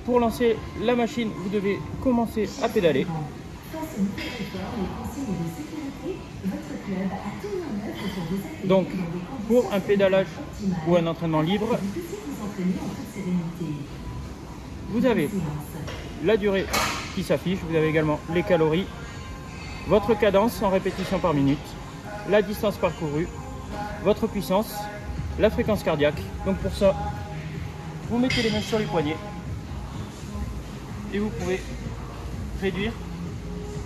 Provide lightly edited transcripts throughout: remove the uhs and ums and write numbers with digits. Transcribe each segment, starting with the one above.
pour lancer la machine, vous devez commencer à pédaler. Donc, pour un pédalage ou un entraînement libre, vous avez la durée qui s'affiche, vous avez également les calories, votre cadence en répétition par minute, la distance parcourue, votre puissance, la fréquence cardiaque. Donc pour ça, vous mettez les mains sur les poignets et vous pouvez réduire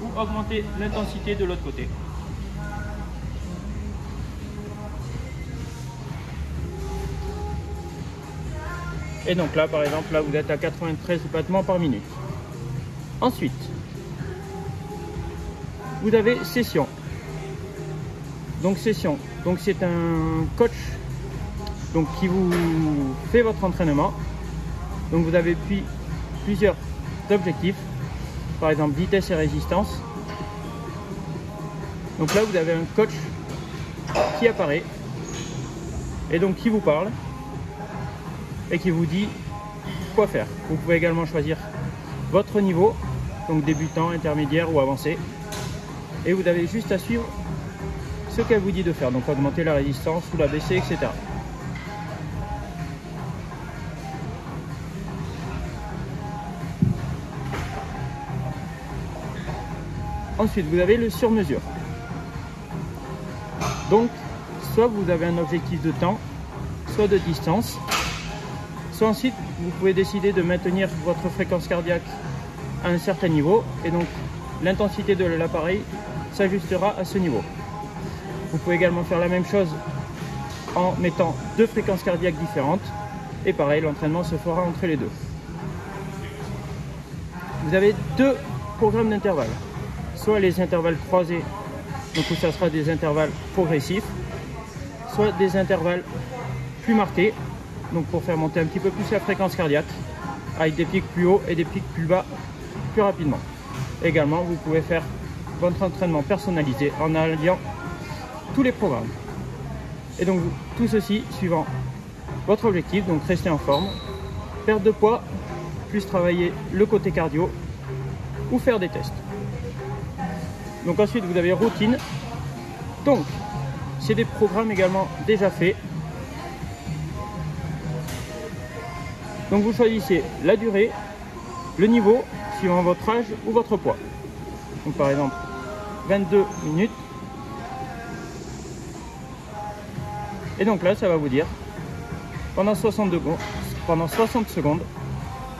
ou augmenter l'intensité de l'autre côté. Et donc là, par exemple, là vous êtes à 93 battements par minute. Ensuite, vous avez session. Donc session, donc c'est un coach donc qui vous fait votre entraînement. Donc vous avez plusieurs objectifs, par exemple vitesse et résistance. Donc là vous avez un coach qui apparaît et donc qui vous parle et qui vous dit quoi faire. Vous pouvez également choisir votre niveau, donc débutant, intermédiaire ou avancé, et vous avez juste à suivre ce qu'elle vous dit de faire, donc augmenter la résistance ou la baisser, etc. Ensuite, vous avez le sur-mesure. Donc, soit vous avez un objectif de temps, soit de distance, soit ensuite vous pouvez décider de maintenir votre fréquence cardiaque à un certain niveau et donc l'intensité de l'appareil s'ajustera à ce niveau. Vous pouvez également faire la même chose en mettant deux fréquences cardiaques différentes et pareil, l'entraînement se fera entre les deux. Vous avez deux programmes d'intervalles, soit les intervalles croisés, donc où ça sera des intervalles progressifs, soit des intervalles plus marqués, donc pour faire monter un petit peu plus la fréquence cardiaque, avec des pics plus hauts et des pics plus bas plus rapidement. Également, vous pouvez faire votre entraînement personnalisé en alliant tous les programmes. Et donc tout ceci suivant votre objectif, donc rester en forme, perte de poids, plus travailler le côté cardio ou faire des tests. Donc ensuite vous avez routine. Donc c'est des programmes également déjà faits. Donc vous choisissez la durée, le niveau, suivant votre âge ou votre poids. Donc par exemple 22 minutes. Et donc là ça va vous dire pendant 60 secondes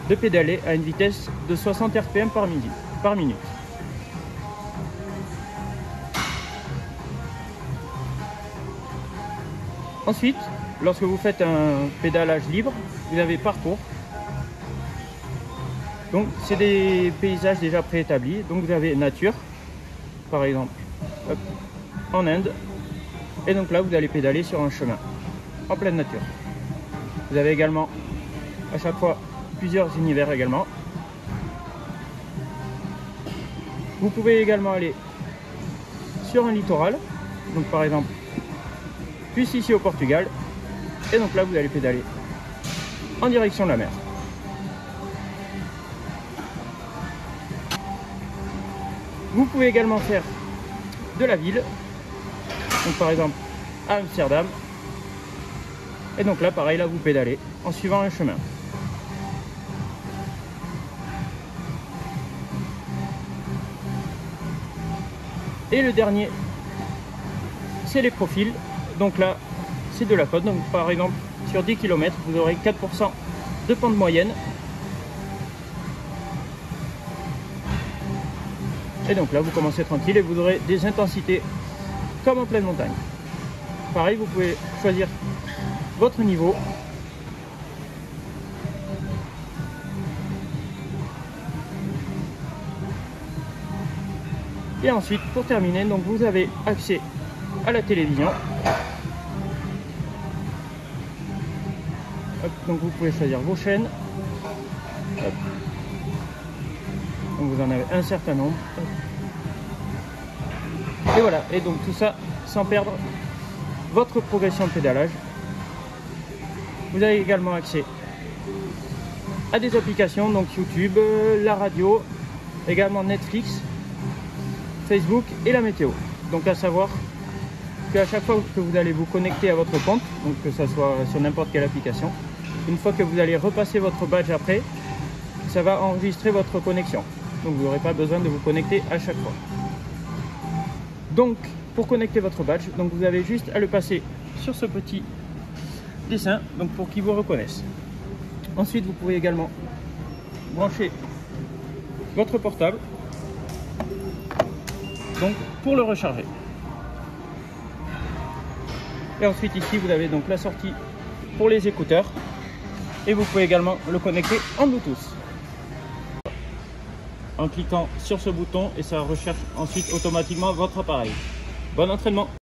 de pédaler à une vitesse de 60 RPM par minute. Ensuite, lorsque vous faites un pédalage libre, vous avez parcours. Donc c'est des paysages déjà préétablis. Donc vous avez nature, par exemple, hop, en Inde. Et donc là vous allez pédaler sur un chemin en pleine nature. Vous avez également à chaque fois plusieurs univers également. Vous pouvez également aller sur un littoral, donc par exemple plus ici au Portugal, et donc là vous allez pédaler en direction de la mer. Vous pouvez également faire de la ville, donc par exemple à Amsterdam, et donc là pareil, là vous pédalez en suivant un chemin. Et le dernier, c'est les profils. Donc là, c'est de la côte. Donc par exemple, sur 10 km, vous aurez 4% de pente moyenne. Et donc là, vous commencez tranquille et vous aurez des intensités comme en pleine montagne. Pareil, vous pouvez choisir votre niveau. Et ensuite, pour terminer, donc vous avez accès à la télévision. Hop, donc vous pouvez choisir vos chaînes. Hop. Donc vous en avez un certain nombre. Hop. Et voilà, et donc tout ça sans perdre votre progression de pédalage. Vous avez également accès à des applications, donc YouTube, la radio, également Netflix, Facebook et la météo. Donc à savoir qu'à chaque fois que vous allez vous connecter à votre compte, donc que ce soit sur n'importe quelle application, une fois que vous allez repasser votre badge après, ça va enregistrer votre connexion. Donc vous n'aurez pas besoin de vous connecter à chaque fois. Donc pour connecter votre badge, donc vous avez juste à le passer sur ce petit dessin, donc pour qu'ils vous reconnaissent. Ensuite vous pouvez également brancher votre portable, donc pour le recharger. Et ensuite ici vous avez donc la sortie pour les écouteurs et vous pouvez également le connecter en Bluetooth en cliquant sur ce bouton, et ça recherche ensuite automatiquement votre appareil. Bon entraînement!